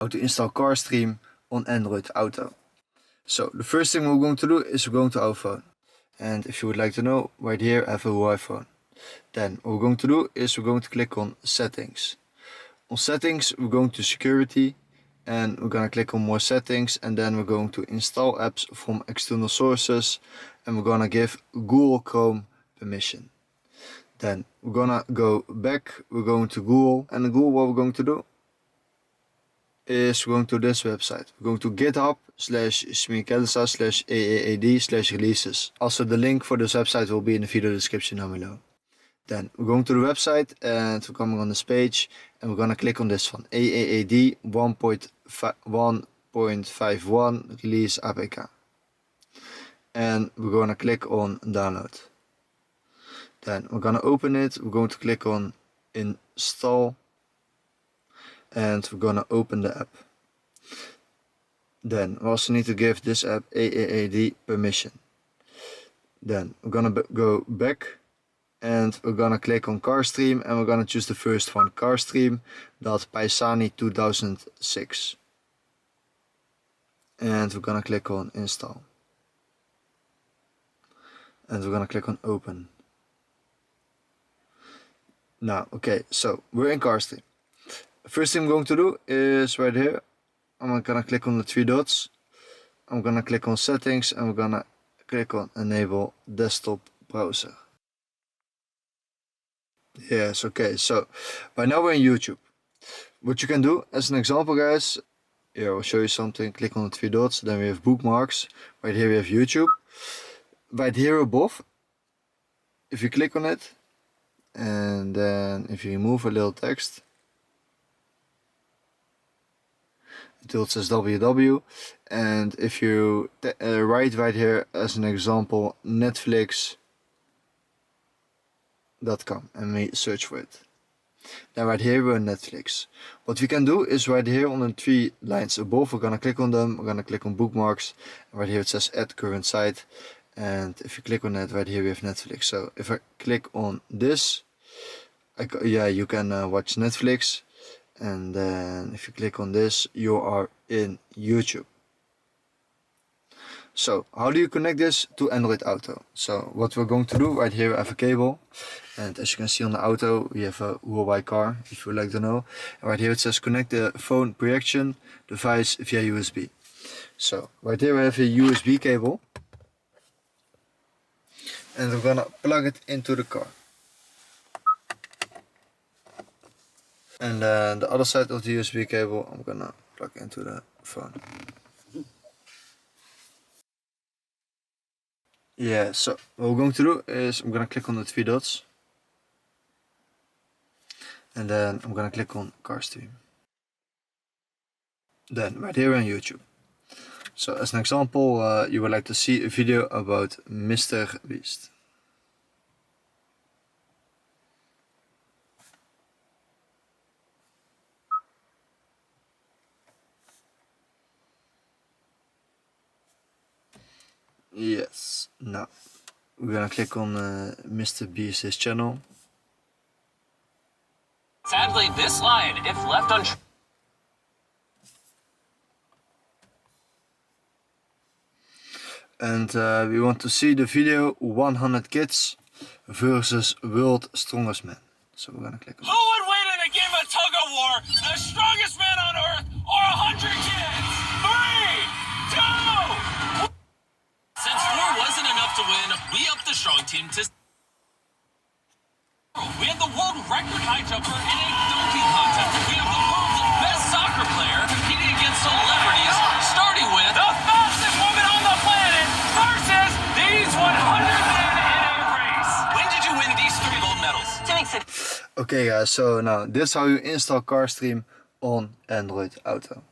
how to install CarStream on Android Auto. So the first thing we're going to do is we're going to our phone. And if you would like to know, right here I have a Huawei phone. Then what we're going to do is we're going to click on Settings. On Settings we're going to Security and we're going to click on More Settings, and then we're going to install apps from external sources, and we're going to give Google Chrome permission. Then we're going to go back, we're going to Google, and in Google what we're going to do is we're going to this website. We're going to github/smikelensa/aaad/releases. Also the link for this website will be in the video description down below. Then we're going to the website and we're coming on this page and we're going to click on this one, AAAD 1.51 release APK. And we're going to click on download. Then we're going to open it, we're going to click on install, and we're going to open the app. Then we also need to give this app AAAD permission. Then we're going to go back and we're going to click on CarStream and we're going to choose the first one, CarStream.Paisani 2006. And we're going to click on install. And we're going to click on open. Now, okay, so we're in CarStream. First thing I'm going to do is right here, I'm going to click on the three dots. I'm going to click on settings and we're going to click on enable desktop browser. Yes, okay, so by now we're in YouTube. What you can do as an example, guys, here I'll show you something. Click on the three dots, then we have bookmarks. Right here we have YouTube. Right here above, if you click on it, and then if you remove a little text until it says www, and if you write right here as an example Netflix.com and we search for it, then right here we're in Netflix. What we can do is right here on the three lines above, we're gonna click on them, we're gonna click on bookmarks, and right here it says add current site. And if you click on that, right here we have Netflix. So if I click on this, you can watch Netflix. And then if you click on this, you are in YouTube. So how do you connect this to Android Auto? So what we're going to do, right here I have a cable. And as you can see on the Auto, we have a Huawei car, if you would like to know. And right here it says connect the phone projection device via USB. So right here we have a USB cable. And we're gonna plug it into the car. And then the other side of the USB cable I'm gonna plug into the phone. Yeah, so what we're going to do is I'm gonna click on the three dots. And then I'm gonna click on CarStream. Then right here on YouTube. So as an example, you would like to see a video about Mr. Beast. Yes, now we're gonna click on Mr. Beast's channel. Sadly, this line, if left untreated. And we want to see the video 100 Kids versus World Strongest Man. So we're gonna click on it. Who would win in a game of tug of war? The strongest man on earth or 100 kids? 3, 2. Since 4 wasn't enough to win, we upped the strong team to. We have the world record high jumper in a dunking contest. We have the world's best soccer player competing against celebrities, starting with the fastest woman on the planet versus these 100 men in a race. When did you win these 3 gold medals? Okay guys, so now this is how you install CarStream on Android Auto.